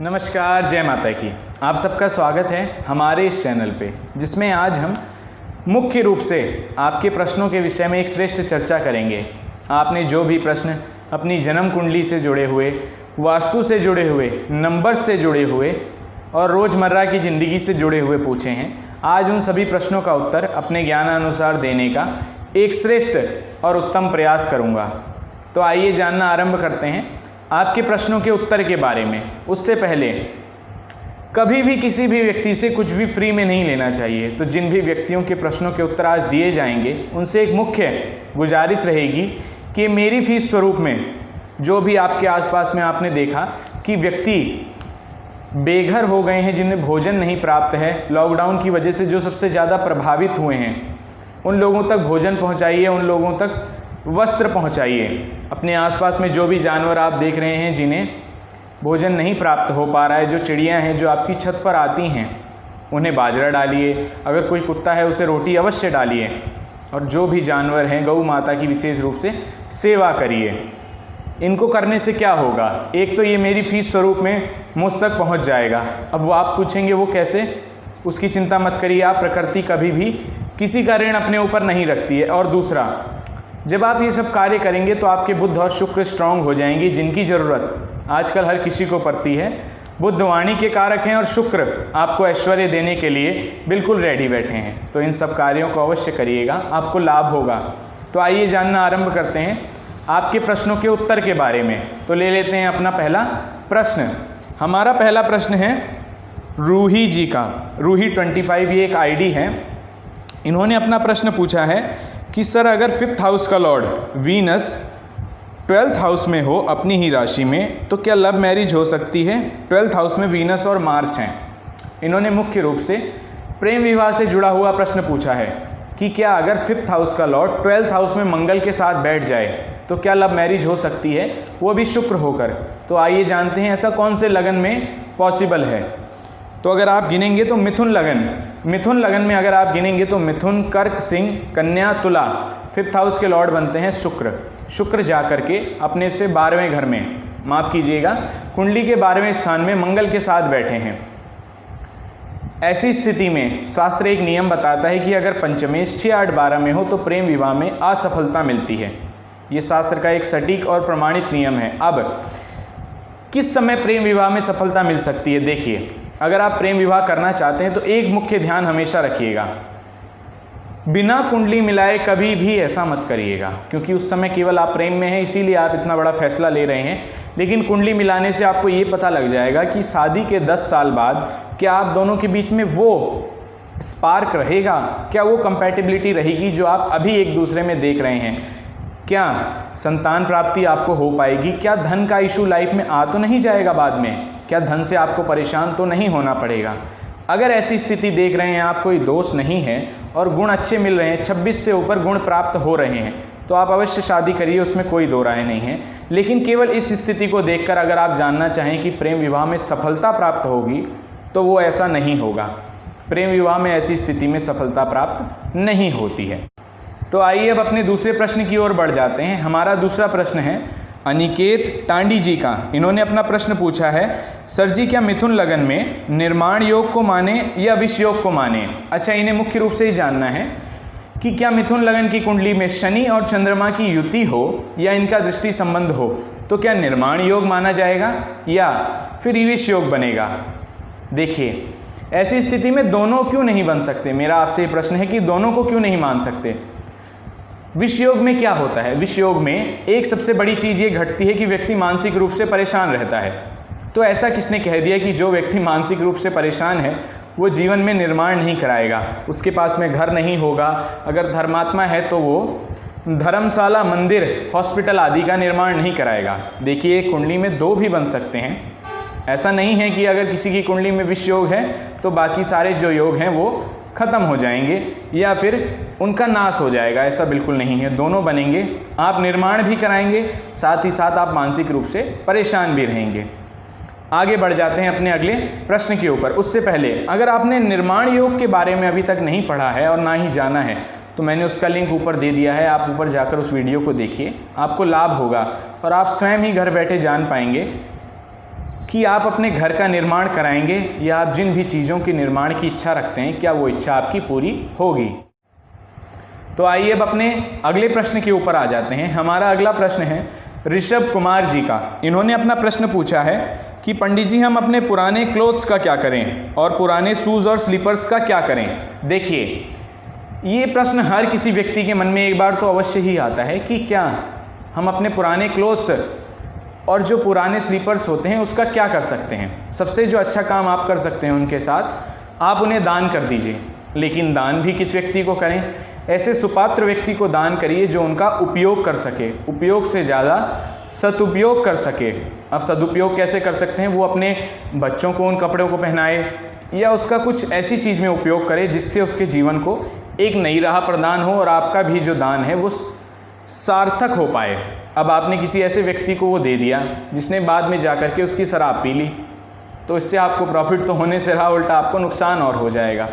नमस्कार, जय माता की। आप सबका स्वागत है हमारे इस चैनल पे, जिसमें आज हम मुख्य रूप से आपके प्रश्नों के विषय में एक श्रेष्ठ चर्चा करेंगे। आपने जो भी प्रश्न अपनी जन्म कुंडली से जुड़े हुए, वास्तु से जुड़े हुए, नंबर्स से जुड़े हुए और रोज़मर्रा की ज़िंदगी से जुड़े हुए पूछे हैं, आज उन सभी प्रश्नों का उत्तर अपने ज्ञानानुसार देने का एक श्रेष्ठ और उत्तम प्रयास करूँगा। तो आइए जानना आरंभ करते हैं आपके प्रश्नों के उत्तर के बारे में। उससे पहले कभी भी किसी भी व्यक्ति से कुछ भी फ्री में नहीं लेना चाहिए। तो जिन भी व्यक्तियों के प्रश्नों के उत्तर आज दिए जाएंगे, उनसे एक मुख्य गुजारिश रहेगी कि मेरी फीस स्वरूप में जो भी आपके आसपास में आपने देखा कि व्यक्ति बेघर हो गए हैं, जिन्हें भोजन नहीं प्राप्त है, लॉकडाउन की वजह से जो सबसे ज़्यादा प्रभावित हुए हैं, उन लोगों तक भोजन पहुँचाइए, उन लोगों तक वस्त्र पहुँचाइए। अपने आसपास में जो भी जानवर आप देख रहे हैं जिन्हें भोजन नहीं प्राप्त हो पा रहा है, जो चिड़ियाँ हैं जो आपकी छत पर आती हैं, उन्हें बाजरा डालिए। अगर कोई कुत्ता है उसे रोटी अवश्य डालिए। और जो भी जानवर हैं, गौ माता की विशेष रूप से सेवा करिए। इनको करने से क्या होगा, एक तो ये मेरी फीस स्वरूप में मुझ तक पहुँच जाएगा। अब वो आप पूछेंगे वो कैसे, उसकी चिंता मत करिए आप, प्रकृति कभी भी किसी का ऋण अपने ऊपर नहीं रखती है। और दूसरा, जब आप ये सब कार्य करेंगे तो आपके बुध और शुक्र स्ट्रांग हो जाएंगे, जिनकी ज़रूरत आजकल हर किसी को पड़ती है। बुध वाणी के कारक हैं और शुक्र आपको ऐश्वर्य देने के लिए बिल्कुल रेडी बैठे हैं। तो इन सब कार्यों को अवश्य करिएगा, आपको लाभ होगा। तो आइए जानना आरंभ करते हैं आपके प्रश्नों के उत्तर के बारे में। तो ले लेते हैं अपना पहला प्रश्न। हमारा पहला प्रश्न है रूही जी का। रूही 25 ये एक आईडी है। इन्होंने अपना प्रश्न पूछा है कि सर, अगर 5th हाउस का लॉर्ड वीनस 12th हाउस में हो अपनी ही राशि में, तो क्या लव मैरिज हो सकती है? 12th हाउस में वीनस और मार्स हैं। इन्होंने मुख्य रूप से प्रेम विवाह से जुड़ा हुआ प्रश्न पूछा है कि क्या अगर 5th हाउस का लॉर्ड 12th हाउस में मंगल के साथ बैठ जाए तो क्या लव मैरिज हो सकती है, वो भी शुक्र होकर। तो आइए जानते हैं ऐसा कौन से लगन में पॉसिबल है। तो अगर आप गिनेंगे तो मिथुन लगन में अगर आप गिनेंगे तो मिथुन, कर्क, सिंह, कन्या, तुला 5th हाउस के लॉर्ड बनते हैं शुक्र जा करके अपने से 12वें घर में, माफ़ कीजिएगा, कुंडली के 12वें स्थान में मंगल के साथ बैठे हैं। ऐसी स्थिति में शास्त्र एक नियम बताता है कि अगर पंचमेश 6, 8, 12 में हो तो प्रेम विवाह में असफलता मिलती है। ये शास्त्र का एक सटीक और प्रमाणित नियम है। अब किस समय प्रेम विवाह में सफलता मिल सकती है? देखिए, अगर आप प्रेम विवाह करना चाहते हैं तो एक मुख्य ध्यान हमेशा रखिएगा, बिना कुंडली मिलाए कभी भी ऐसा मत करिएगा, क्योंकि उस समय केवल आप प्रेम में हैं, इसीलिए आप इतना बड़ा फैसला ले रहे हैं। लेकिन कुंडली मिलाने से आपको ये पता लग जाएगा कि शादी के 10 साल बाद क्या आप दोनों के बीच में वो स्पार्क रहेगा, क्या वो कंपैटिबिलिटी रहेगी जो आप अभी एक दूसरे में देख रहे हैं। क्या संतान प्राप्ति आपको हो पाएगी, क्या धन का इशू लाइफ में आ तो नहीं जाएगा बाद में, क्या धन से आपको परेशान तो नहीं होना पड़ेगा। अगर ऐसी स्थिति देख रहे हैं, आप कोई दोष नहीं है और गुण अच्छे मिल रहे हैं, 26 से ऊपर गुण प्राप्त हो रहे हैं, तो आप अवश्य शादी करिए, उसमें कोई दो राय नहीं है। लेकिन केवल इस स्थिति को देखकर अगर आप जानना चाहें कि प्रेम विवाह में सफलता प्राप्त होगी, तो वो ऐसा नहीं होगा। प्रेम विवाह में ऐसी स्थिति में सफलता प्राप्त नहीं होती है। तो आइए अब अपने दूसरे प्रश्न की ओर बढ़ जाते हैं। हमारा दूसरा प्रश्न है अनिकेत टांडी जी का। इन्होंने अपना प्रश्न पूछा है, सर जी क्या मिथुन लगन में निर्माण योग को माने या विष योग को माने? अच्छा, इन्हें मुख्य रूप से ही जानना है कि क्या मिथुन लगन की कुंडली में शनि और चंद्रमा की युति हो या इनका दृष्टि संबंध हो तो क्या निर्माण योग माना जाएगा या फिर विष योग बनेगा। देखिए, ऐसी स्थिति में दोनों क्यों नहीं बन सकते? मेरा आपसे ये प्रश्न है कि दोनों को क्यों नहीं मान सकते। विष योग में क्या होता है? विष योग में एक सबसे बड़ी चीज़ ये घटती है कि व्यक्ति मानसिक रूप से परेशान रहता है। तो ऐसा किसने कह दिया कि जो व्यक्ति मानसिक रूप से परेशान है वो जीवन में निर्माण नहीं कराएगा, उसके पास में घर नहीं होगा। अगर धर्मात्मा है तो वो धर्मशाला, मंदिर, हॉस्पिटल आदि का निर्माण नहीं कराएगा। देखिए, कुंडली में 2 भी बन सकते हैं। ऐसा नहीं है कि अगर किसी की कुंडली में विष योग है तो बाकी सारे जो योग हैं वो खत्म हो जाएंगे या फिर उनका नाश हो जाएगा, ऐसा बिल्कुल नहीं है। दोनों बनेंगे, आप निर्माण भी कराएंगे, साथ ही साथ आप मानसिक रूप से परेशान भी रहेंगे। आगे बढ़ जाते हैं अपने अगले प्रश्न के ऊपर। उससे पहले अगर आपने निर्माण योग के बारे में अभी तक नहीं पढ़ा है और ना ही जाना है तो मैंने उसका लिंक ऊपर दे दिया है, आप ऊपर जाकर उस वीडियो को देखिए, आपको लाभ होगा और आप स्वयं ही घर बैठे जान पाएंगे कि आप अपने घर का निर्माण कराएंगे या आप जिन भी चीज़ों के निर्माण की इच्छा रखते हैं क्या वो इच्छा आपकी पूरी होगी। तो आइए अब अपने अगले प्रश्न के ऊपर आ जाते हैं। हमारा अगला प्रश्न है ऋषभ कुमार जी का। इन्होंने अपना प्रश्न पूछा है कि पंडित जी हम अपने पुराने क्लोथ्स का क्या करें और पुराने शूज़ और स्लीपर्स का क्या करें। देखिए, ये प्रश्न हर किसी व्यक्ति के मन में एक बार तो अवश्य ही आता है कि क्या हम अपने पुराने क्लोथ्स और जो पुराने स्लीपर्स होते हैं उसका क्या कर सकते हैं। सबसे जो अच्छा काम आप कर सकते हैं उनके साथ आप उन्हें दान कर दीजिए। लेकिन दान भी किस व्यक्ति को करें, ऐसे सुपात्र व्यक्ति को दान करिए जो उनका उपयोग कर सके, उपयोग से ज़्यादा सदुपयोग कर सके। अब सदुपयोग कैसे कर सकते हैं, वो अपने बच्चों को उन कपड़ों को पहनाए या उसका कुछ ऐसी चीज़ में उपयोग करे जिससे उसके जीवन को एक नई राह प्रदान हो और आपका भी जो दान है वो सार्थक हो पाए। अब आपने किसी ऐसे व्यक्ति को वो दे दिया जिसने बाद में जा कर के उसकी शराब पी ली, तो इससे आपको प्रॉफिट तो होने से रहा, उल्टा आपको नुकसान और हो जाएगा।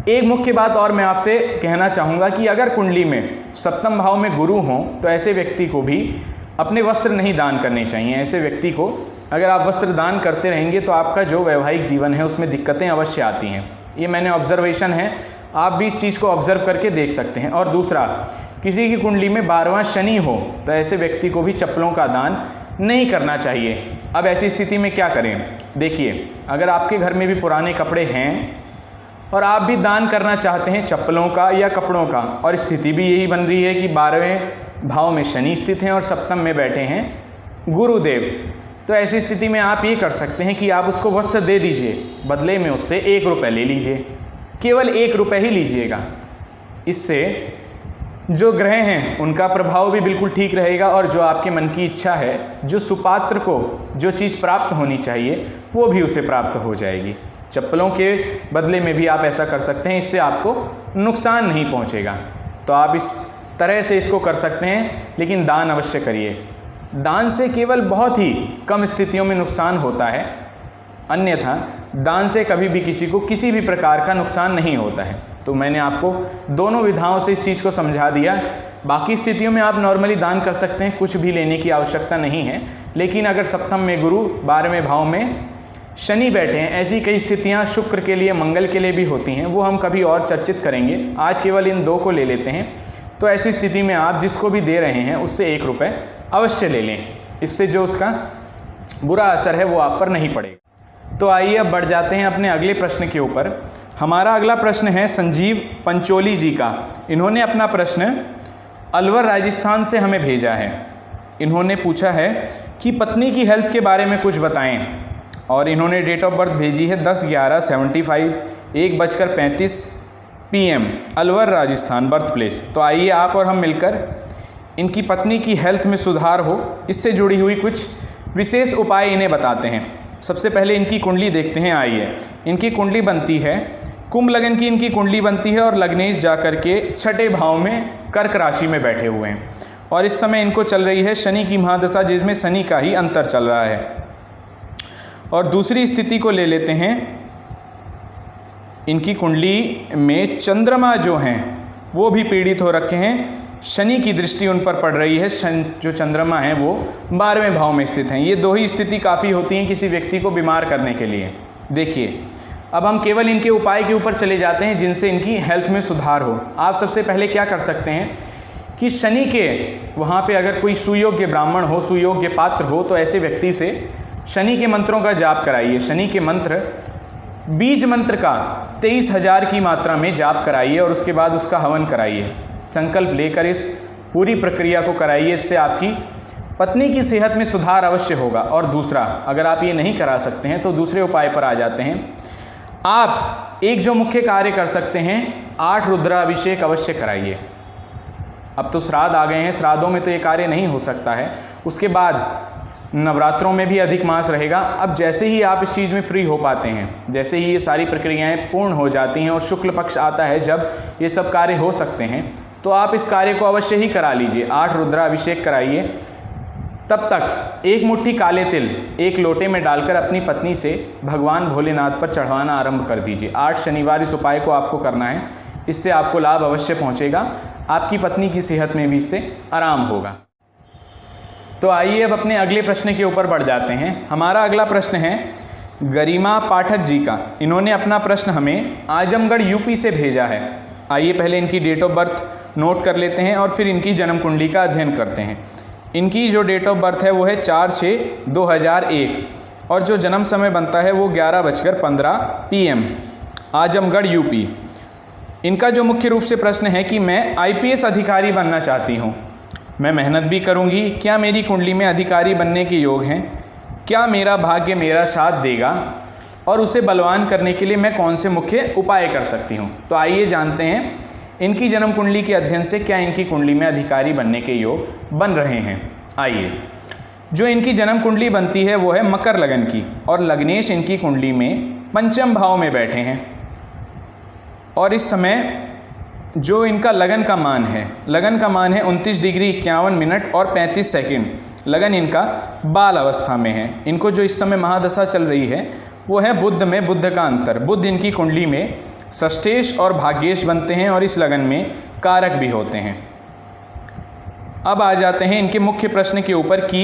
एक मुख्य बात और मैं आपसे कहना चाहूँगा कि अगर कुंडली में सप्तम भाव में गुरु हों तो ऐसे व्यक्ति को भी अपने वस्त्र नहीं दान करने चाहिए। ऐसे व्यक्ति को अगर आप वस्त्र दान करते रहेंगे तो आपका जो वैवाहिक जीवन है उसमें दिक्कतें अवश्य आती हैं। ये मैंने ऑब्जर्वेशन है, आप भी इस चीज़ को ऑब्जर्व करके देख सकते हैं। और दूसरा, किसी की कुंडली में 12वां शनि हो तो ऐसे व्यक्ति को भी चप्पलों का दान नहीं करना चाहिए। अब ऐसी स्थिति में क्या करें, देखिए, अगर आपके घर में भी पुराने कपड़े हैं और आप भी दान करना चाहते हैं चप्पलों का या कपड़ों का, और स्थिति भी यही बन रही है कि 12वें भाव में शनि स्थित हैं और सप्तम में बैठे हैं गुरुदेव, तो ऐसी स्थिति में आप ये कर सकते हैं कि आप उसको वस्त्र दे दीजिए, बदले में उससे 1 रुपये ले लीजिए, केवल 1 रुपये ही लीजिएगा। इससे जो ग्रह हैं उनका प्रभाव भी बिल्कुल ठीक रहेगा और जो आपके मन की इच्छा है, जो सुपात्र को जो चीज़ प्राप्त होनी चाहिए वो भी उसे प्राप्त हो जाएगी। चप्पलों के बदले में भी आप ऐसा कर सकते हैं, इससे आपको नुकसान नहीं पहुंचेगा। तो आप इस तरह से इसको कर सकते हैं, लेकिन दान अवश्य करिए। दान से केवल बहुत ही कम स्थितियों में नुकसान होता है, अन्यथा दान से कभी भी किसी को किसी भी प्रकार का नुकसान नहीं होता है। तो मैंने आपको दोनों विधाओं से इस चीज़ को समझा दिया। बाकी स्थितियों में आप नॉर्मली दान कर सकते हैं, कुछ भी लेने की आवश्यकता नहीं है। लेकिन अगर सप्तम में गुरु, 12वें भाव में शनि बैठे हैं, ऐसी कई स्थितियां शुक्र के लिए, मंगल के लिए भी होती हैं, वो हम कभी और चर्चित करेंगे। आज केवल इन 2 को ले लेते हैं। तो ऐसी स्थिति में आप जिसको भी दे रहे हैं उससे 1 रुपये अवश्य ले लें, इससे जो उसका बुरा असर है वो आप पर नहीं पड़ेगा। तो आइए अब बढ़ जाते हैं अपने अगले प्रश्न के ऊपर। हमारा अगला प्रश्न है संजीव पंचोली जी का। इन्होंने अपना प्रश्न अलवर राजस्थान से हमें भेजा है। इन्होंने पूछा है कि पत्नी की हेल्थ के बारे में कुछ बताएं, और इन्होंने डेट ऑफ बर्थ भेजी है 10/11/75, 1:35 PM, Alwar Rajasthan birth place. तो आइए आप और हम मिलकर इनकी पत्नी की हेल्थ में सुधार हो, इससे जुड़ी हुई कुछ विशेष उपाय इन्हें बताते हैं। सबसे पहले इनकी कुंडली देखते हैं। आइए, इनकी कुंडली बनती है, कुंभ लगन की इनकी कुंडली बनती है और लग्नेश जाकर के 6ठे भाव में कर्क राशि में बैठे हुए हैं, और इस समय इनको चल रही है शनि की महादशा, जिसमें शनि का ही अंतर चल रहा है। और दूसरी स्थिति को ले लेते हैं, इनकी कुंडली में चंद्रमा जो हैं वो भी पीड़ित हो रखे हैं, शनि की दृष्टि उन पर पड़ रही है। जो चंद्रमा हैं वो 12वें भाव में स्थित हैं। ये 2 ही स्थिति काफ़ी होती हैं किसी व्यक्ति को बीमार करने के लिए। देखिए, अब हम केवल इनके उपाय के ऊपर चले जाते हैं जिनसे इनकी हेल्थ में सुधार हो। आप सबसे पहले क्या कर सकते हैं कि शनि के वहाँ पे अगर कोई सुयोग्य ब्राह्मण हो, सुयोग्य पात्र हो, तो ऐसे व्यक्ति से शनि के मंत्रों का जाप कराइए। शनि के मंत्र, बीज मंत्र का 23,000 की मात्रा में जाप कराइए और उसके बाद उसका हवन कराइए। संकल्प लेकर इस पूरी प्रक्रिया को कराइए, इससे आपकी पत्नी की सेहत में सुधार अवश्य होगा। और दूसरा, अगर आप ये नहीं करा सकते हैं तो दूसरे उपाय पर आ जाते हैं। आप एक जो मुख्य कार्य कर सकते हैं, 8 रुद्राभिषेक अवश्य कराइए। अब तो श्राद्ध आ गए हैं, श्राद्धों में तो ये कार्य नहीं हो सकता है, उसके बाद नवरात्रों में भी अधिक मास रहेगा। अब जैसे ही आप इस चीज़ में फ्री हो पाते हैं, जैसे ही ये सारी प्रक्रियाएं पूर्ण हो जाती हैं और शुक्ल पक्ष आता है जब ये सब कार्य हो सकते हैं, तो आप इस कार्य को अवश्य ही करा लीजिए। 8 रुद्राभिषेक कराइए। तब तक 1 मुट्ठी काले तिल 1 लोटे में डालकर अपनी पत्नी से भगवान भोलेनाथ पर चढ़वाना आरंभ कर दीजिए। 8 शनिवार इस उपाय को आपको करना है, इससे आपको लाभ अवश्य पहुँचेगा। आपकी पत्नी की सेहत में भी इससे आराम होगा। तो आइए अब अपने अगले प्रश्न के ऊपर बढ़ जाते हैं। हमारा अगला प्रश्न है गरिमा पाठक जी का। इन्होंने अपना प्रश्न हमें आजमगढ़ यूपी से भेजा है। आइए पहले इनकी डेट ऑफ बर्थ नोट कर लेते हैं और फिर इनकी जन्म कुंडली का अध्ययन करते हैं। इनकी जो डेट ऑफ बर्थ है वो है 4/6/2001 और जो जन्म समय बनता है वो 11:15 PM, आजमगढ़ यूपी। इनका जो मुख्य रूप से प्रश्न है कि मैं IPS अधिकारी बनना चाहती हूँ, मैं मेहनत भी करूँगी, क्या मेरी कुंडली में अधिकारी बनने के योग हैं, क्या मेरा भाग्य मेरा साथ देगा और उसे बलवान करने के लिए मैं कौन से मुख्य उपाय कर सकती हूँ। तो आइए जानते हैं इनकी जन्म कुंडली के अध्ययन से क्या इनकी कुंडली में अधिकारी बनने के योग बन रहे हैं। आइए, जो इनकी जन्म कुंडली बनती है वो है मकर लगन की और लग्नेश इनकी कुंडली में पंचम भाव में बैठे हैं और इस समय जो इनका लगन का मान है 29 डिग्री 51 मिनट और 35 सेकंड। लगन इनका बाल अवस्था में है। इनको जो इस समय महादशा चल रही है वो है बुध में बुध का अंतर। बुध इनकी कुंडली में षष्ठेश और भाग्येश बनते हैं और इस लगन में कारक भी होते हैं। अब आ जाते हैं इनके मुख्य प्रश्न के ऊपर कि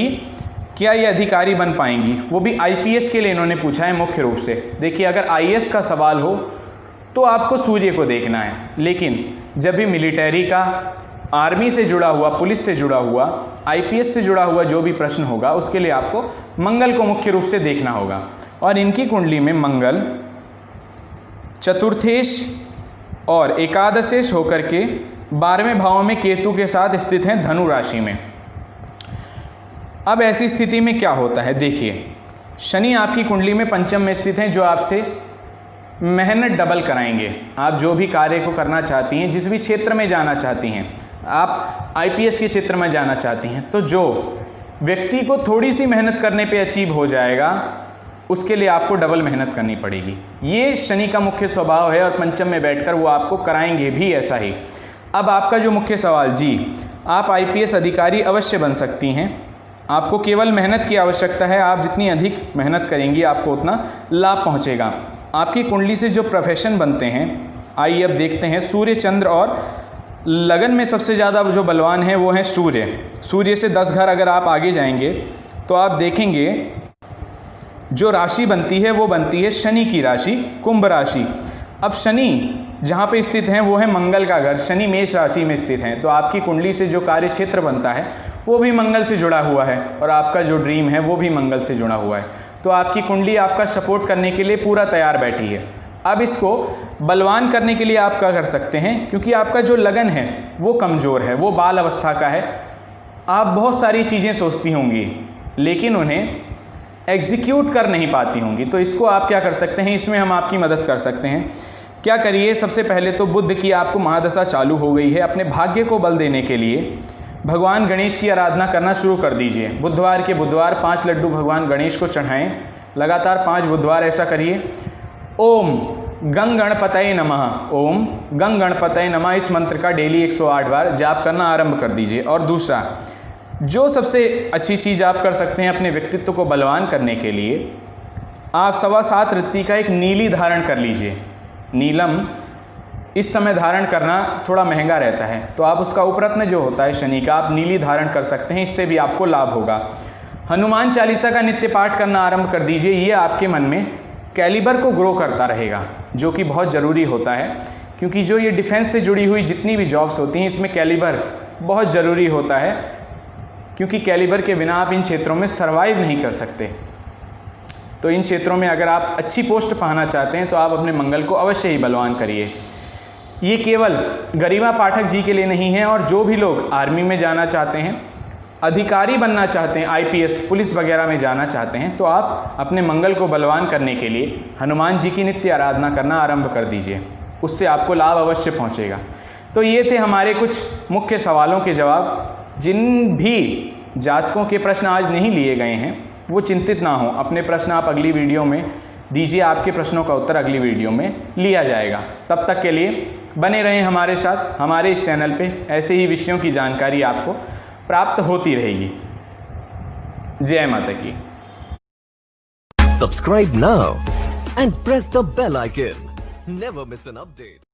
क्या ये अधिकारी बन पाएंगी, वो भी IPS के लिए इन्होंने पूछा है मुख्य रूप से। देखिए, अगर IAS का सवाल हो तो आपको सूर्य को देखना है, लेकिन जब भी मिलिट्री का, आर्मी से जुड़ा हुआ, पुलिस से जुड़ा हुआ, IPS से जुड़ा हुआ जो भी प्रश्न होगा उसके लिए आपको मंगल को मुख्य रूप से देखना होगा। और इनकी कुंडली में मंगल चतुर्थेश और एकादशेश होकर के 12वें भाव में केतु के साथ स्थित हैं धनु राशि में। अब ऐसी स्थिति में क्या होता है, देखिए शनि आपकी कुंडली में पंचम में स्थित हैं जो आपसे मेहनत डबल कराएंगे। आप जो भी कार्य को करना चाहती हैं, जिस भी क्षेत्र में जाना चाहती हैं, आप IPS के क्षेत्र में जाना चाहती हैं, तो जो व्यक्ति को थोड़ी सी मेहनत करने पे अचीव हो जाएगा उसके लिए आपको डबल मेहनत करनी पड़ेगी। ये शनि का मुख्य स्वभाव है और पंचम में बैठकर वो आपको कराएंगे भी ऐसा ही। अब आपका जो मुख्य सवाल, जी आप IPS अधिकारी अवश्य बन सकती हैं, आपको केवल मेहनत की आवश्यकता है। आप जितनी अधिक मेहनत करेंगी आपको उतना लाभ पहुंचेगा। आपकी कुंडली से जो प्रोफेशन बनते हैं, आइए अब देखते हैं। सूर्य, चंद्र और लगन में सबसे ज़्यादा जो बलवान है वो है सूर्य। सूर्य से 10 घर अगर आप आगे जाएंगे तो आप देखेंगे जो राशि बनती है वो बनती है शनि की राशि, कुंभ राशि। अब शनि जहाँ पे स्थित हैं वो है मंगल का घर, शनि मेष राशि में स्थित हैं, तो आपकी कुंडली से जो कार्य क्षेत्र बनता है वो भी मंगल से जुड़ा हुआ है और आपका जो ड्रीम है वो भी मंगल से जुड़ा हुआ है। तो आपकी कुंडली आपका सपोर्ट करने के लिए पूरा तैयार बैठी है। अब इसको बलवान करने के लिए आप क्या कर सकते हैं, क्योंकि आपका जो लगन है वो कमज़ोर है, वो बाल अवस्था का है। आप बहुत सारी चीज़ें सोचती होंगी लेकिन उन्हें एग्जीक्यूट कर नहीं पाती होंगी, तो इसको आप क्या कर सकते हैं, इसमें हम आपकी मदद कर सकते हैं। क्या करिए, सबसे पहले तो बुध की आपको महादशा चालू हो गई है। अपने भाग्य को बल देने के लिए भगवान गणेश की आराधना करना शुरू कर दीजिए। बुधवार के बुधवार 5 लड्डू भगवान गणेश को चढ़ाएं। लगातार 5 बुधवार ऐसा करिए। ओम गंग गणपतये नमः, ओम गंग गणपतये नमः, इस मंत्र का डेली 108 बार जाप करना आरंभ कर दीजिए। और दूसरा, जो सबसे अच्छी चीज़ आप कर सकते हैं अपने व्यक्तित्व को बलवान करने के लिए, आप 7.25 रत्ती का एक नीली धारण कर लीजिए। नीलम इस समय धारण करना थोड़ा महंगा रहता है, तो आप उसका उपरत्न जो होता है शनि का, आप नीली धारण कर सकते हैं, इससे भी आपको लाभ होगा। हनुमान चालीसा का नित्य पाठ करना आरंभ कर दीजिए। ये आपके मन में कैलिबर को ग्रो करता रहेगा, जो कि बहुत ज़रूरी होता है, क्योंकि जो ये डिफेंस से जुड़ी हुई जितनी भी जॉब्स होती हैं इसमें कैलिबर बहुत ज़रूरी होता है, क्योंकि कैलिबर के बिना आप इन क्षेत्रों में सर्वाइव नहीं कर सकते। तो इन क्षेत्रों में अगर आप अच्छी पोस्ट पाना चाहते हैं तो आप अपने मंगल को अवश्य ही बलवान करिए। ये केवल गरिमा पाठक जी के लिए नहीं है, और जो भी लोग आर्मी में जाना चाहते हैं, अधिकारी बनना चाहते हैं, IPS पुलिस वगैरह में जाना चाहते हैं, तो आप अपने मंगल को बलवान करने के लिए हनुमान जी की नित्य आराधना करना आरंभ कर दीजिए। उससे आपको लाभ अवश्य पहुंचेगा। तो ये थे हमारे कुछ मुख्य सवालों के जवाब। जिन भी जातकों के प्रश्न आज नहीं लिए गए हैं वो चिंतित ना हो, अपने प्रश्न आप अगली वीडियो में दीजिए। आपके प्रश्नों का उत्तर अगली वीडियो में लिया जाएगा। तब तक के लिए बने रहें हमारे साथ। हमारे इस चैनल पे ऐसे ही विषयों की जानकारी आपको प्राप्त होती रहेगी। जय माता की। Subscribe now and press the bell icon. Never miss an update.